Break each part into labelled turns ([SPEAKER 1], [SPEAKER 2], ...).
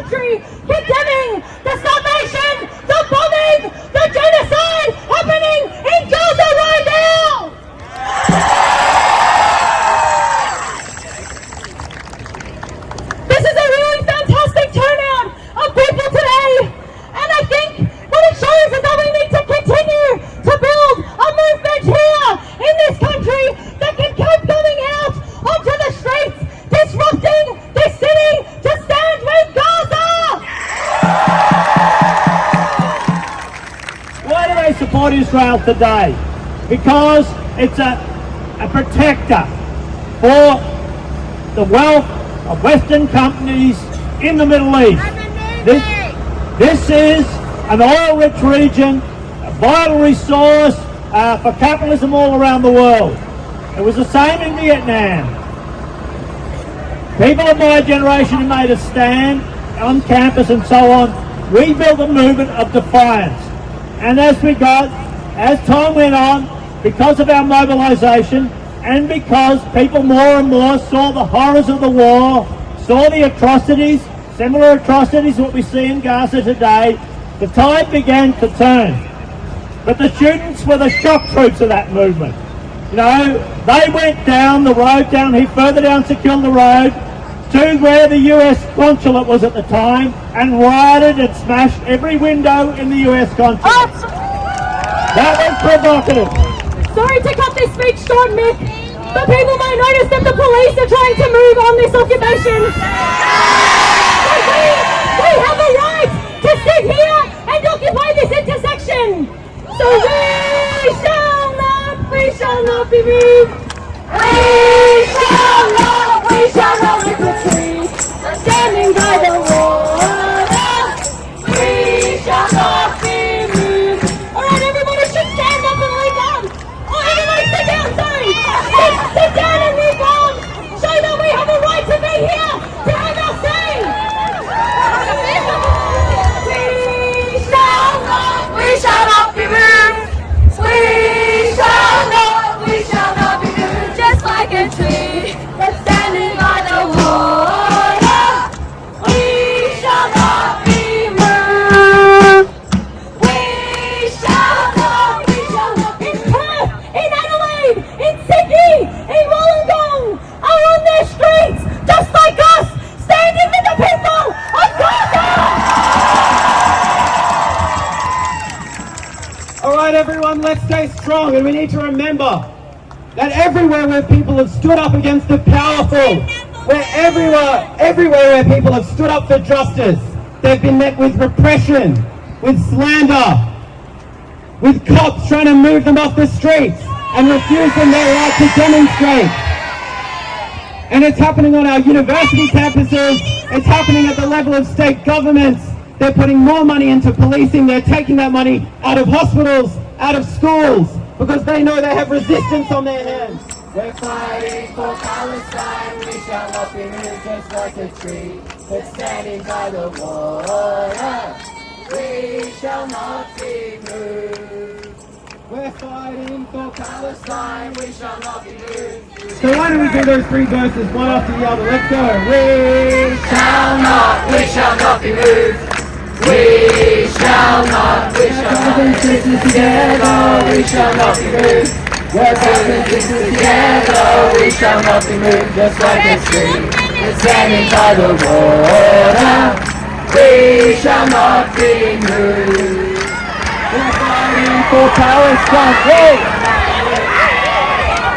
[SPEAKER 1] country condemning the starvation, the bombing, the genocide happening in Gaza right now. This is a really fantastic turnout of people today, and I think what it shows is that we need to continue to build a movement here in this country that can keep coming out onto the streets, disrupting this city to stand with Gaza!
[SPEAKER 2] Why do they support Israel today? Because it's a protector for the wealth of Western companies in the Middle East. This is an oil-rich region, a vital resource for capitalism all around the world. It was the same in Vietnam. People of my generation who made a stand on campus and so on, we built a movement of defiance. And as time went on, because of our mobilisation and because people more and more saw the horrors of the war, saw the atrocities, similar atrocities what we see in Gaza today, the tide began to turn. But the students were the shock troops of that movement. You know, they went down the road, further down Secunda Road, to where the US consulate was at the time, and rioted and smashed every window in the US consulate. That was provocative.
[SPEAKER 1] Sorry to cut this speech short, Mick, but people might notice that the police are trying to move on this occupation. We have a right to sit here and occupy this intersection. So we shall not be moved. We shall not retreat. Standing by the water, we shall not be moved. Alright, everybody should stand up and lay down. Oh, everybody sit down, sorry. Sit down and move on. Show that we have a right to be here, to have our say. We shall not be moved. We shall not be moved. Just like a tree that's standing by the water. We shall not be moved. We shall not in Perth, in Adelaide, in Sydney, in Wollongong, are on their streets, just like us, standing with the people of Gaza!
[SPEAKER 3] Alright everyone, let's stay strong, and we need to remember that everywhere where people have stood up against the powerful, everywhere where people have stood up for justice, they've been met with repression, with slander, with cops trying to move them off the streets and refuse them their right to demonstrate. And it's happening on our university campuses, it's happening at the level of state governments. They're putting more money into policing, they're taking that money out of hospitals, out of schools, because they know they have resistance on their hands.
[SPEAKER 4] We're fighting for Palestine, we shall not be moved just like a tree that's standing by the water. We shall not be moved.
[SPEAKER 3] We're fighting for
[SPEAKER 4] Palestine, we shall not be moved.
[SPEAKER 3] So why don't we do those three verses one after the other? Let's go.
[SPEAKER 4] We shall not be moved. We shall not together, we shall not be moved. We're putting pieces together, we shall not be moved. Just like a tree that's standing by the water, we shall not be moved.
[SPEAKER 3] We're fighting for Palestine.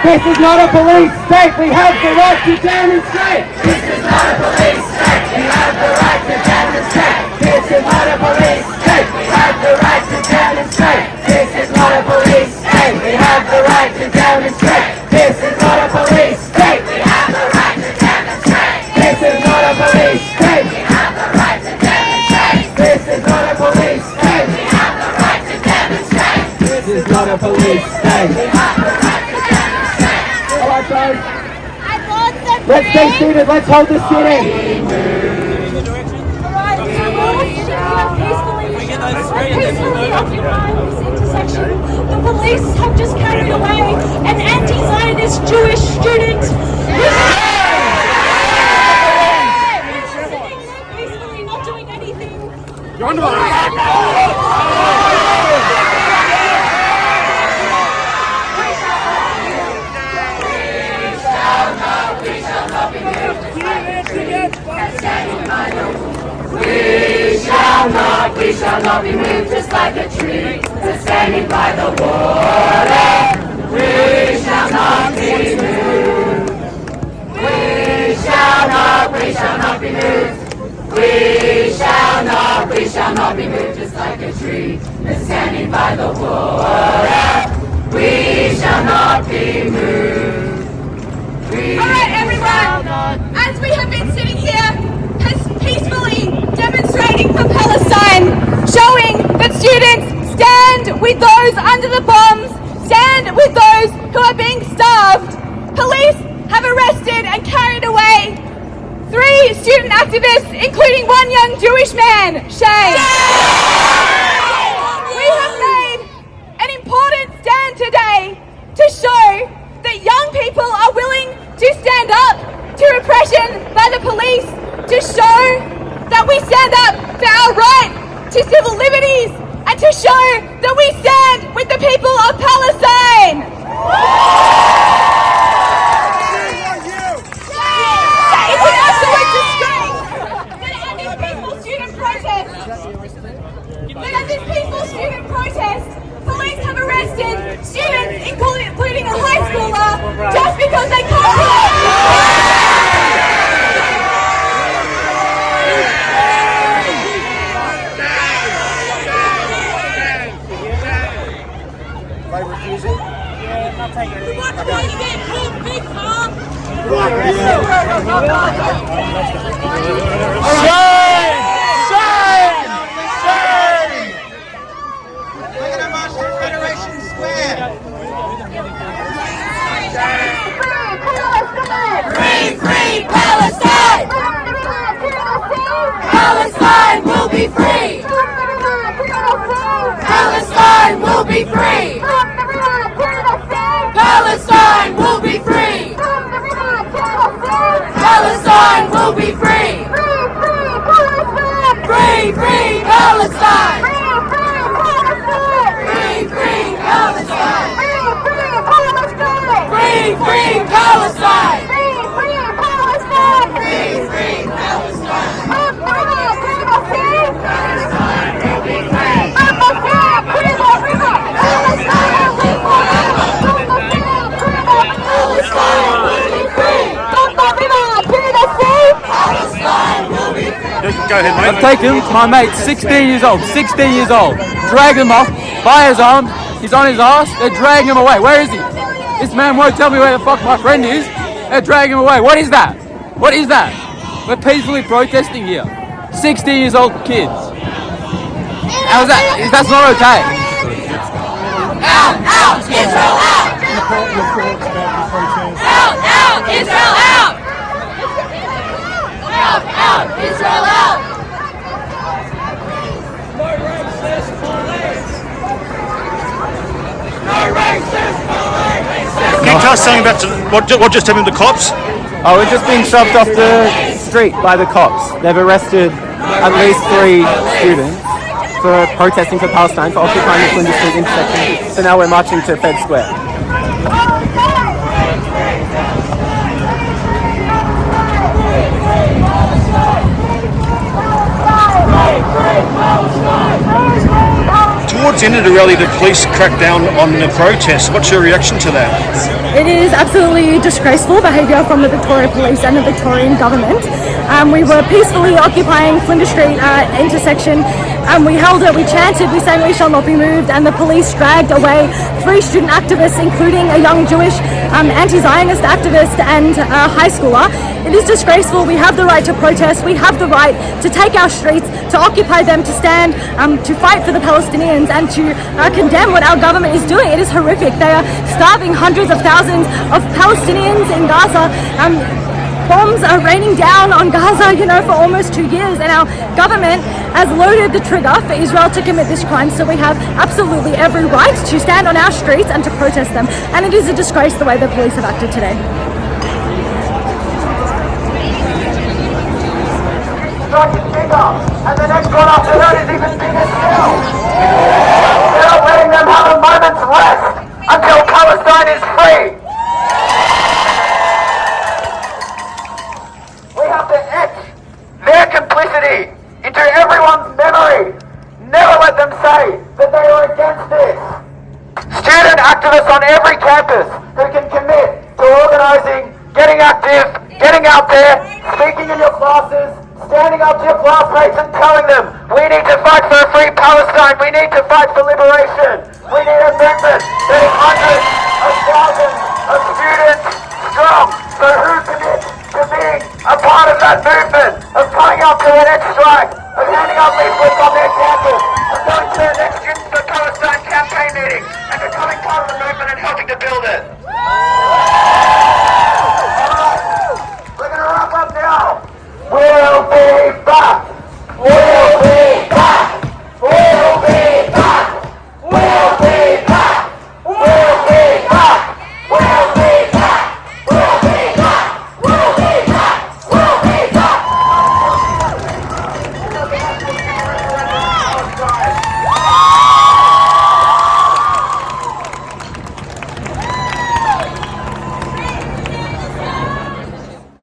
[SPEAKER 3] This is not a police state, we have the right to demonstrate.
[SPEAKER 4] This is not a police state, we have the right to demonstrate. This is not a police state, we have the right to demonstrate. This is not a police state, we have the right to demonstrate. This is not a police state, we have the right to demonstrate. This is not a police state, we have the right to demonstrate. This is not a police state, we have the right to demonstrate. This is not a police state, we have the right to demonstrate.
[SPEAKER 3] Alright guys, let's stay seated, let's hold the city.
[SPEAKER 1] Peacefully occupying this intersection. The police have just carried away an anti-Zionist Jewish student who's peacefully not doing We shall not be moved just like a tree that's standing by the water. We shall not be moved. We shall not be moved. We shall not be moved just like a tree that's standing by the water. We shall not be moved.
[SPEAKER 5] Alright everyone, as we have been sitting here, peacefully demonstrating for Palestine, showing that students stand with those under the bombs, stand with those who are being starved. Police have arrested and carried away 3 student activists, including one young Jewish man, Shay. We have made an important stand today to show that young people are willing to stand up to repression by the police, to show that we stand up for our right to civil liberties, and to show that we stand with the people of Palestine. It's an absolute disgrace that at this peaceful student protest, police have arrested students, including a high schooler, just because they can't do it.
[SPEAKER 1] Free Palestine! Palestine will be free! Palestine will be free! Palestine will be free! Palestine will be free! Free Palestine! Free Palestine! Free Palestine!
[SPEAKER 6] Go ahead, mate.
[SPEAKER 7] I've taken my mate, 16 years old, dragged him off by his arm. He's on his ass. They're dragging him away. Where is he? This man won't tell me where the fuck my friend is. They're dragging him away. What is that? What is that? We're peacefully protesting here. 16 years old kids. How's that? That's not okay.
[SPEAKER 1] Out! Israel out! Out! Israel out! Out! Israel out! No racist police! No racist police!
[SPEAKER 6] Can you tell us something about what just happened to the cops?
[SPEAKER 7] Oh, we're just being shoved off the street by the cops. They've arrested at least 3 students for protesting for Palestine, for occupying the Flinders Street intersection. So now we're marching to Fed Square.
[SPEAKER 6] Towards the end of the rally, the police cracked down on the protests. What's your reaction to that?
[SPEAKER 8] It is absolutely disgraceful behaviour from the Victoria Police and the Victorian government. We were peacefully occupying Flinders Street intersection. We held it, we chanted, we sang "We shall not be moved," and the police dragged away 3 student activists, including a young Jewish anti-Zionist activist and a high schooler. It is disgraceful. We have the right to protest. We have the right to take our streets, to occupy them, to stand, to fight for the Palestinians, and to condemn what our government is doing. It is horrific. They are starving hundreds of thousands of Palestinians in Gaza. Bombs are raining down on Gaza, for almost 2 years, and our government has loaded the trigger for Israel to commit this crime. So we have absolutely every right to stand on our streets and to protest them. And it is a disgrace the way the police have acted today.
[SPEAKER 4] strike is bigger, and the next one after that is even bigger still. We're not letting them have a moment's rest until Palestine is free. We have to etch their complicity into everyone's memory. Never let them say that they are against this. Student activists on every campus who can commit to organising, getting active, getting out there, speaking in your classes, standing up to your classmates and telling them, we need to fight for a free Palestine, we need to fight for liberation, we need a movement that is hundreds of thousands of students strong. So who commits to being a part of that movement, of coming up to the next strike, of handing out leaflets on their campus, of going to their next Students for Palestine campaign meeting, and becoming part of the movement and helping to build it?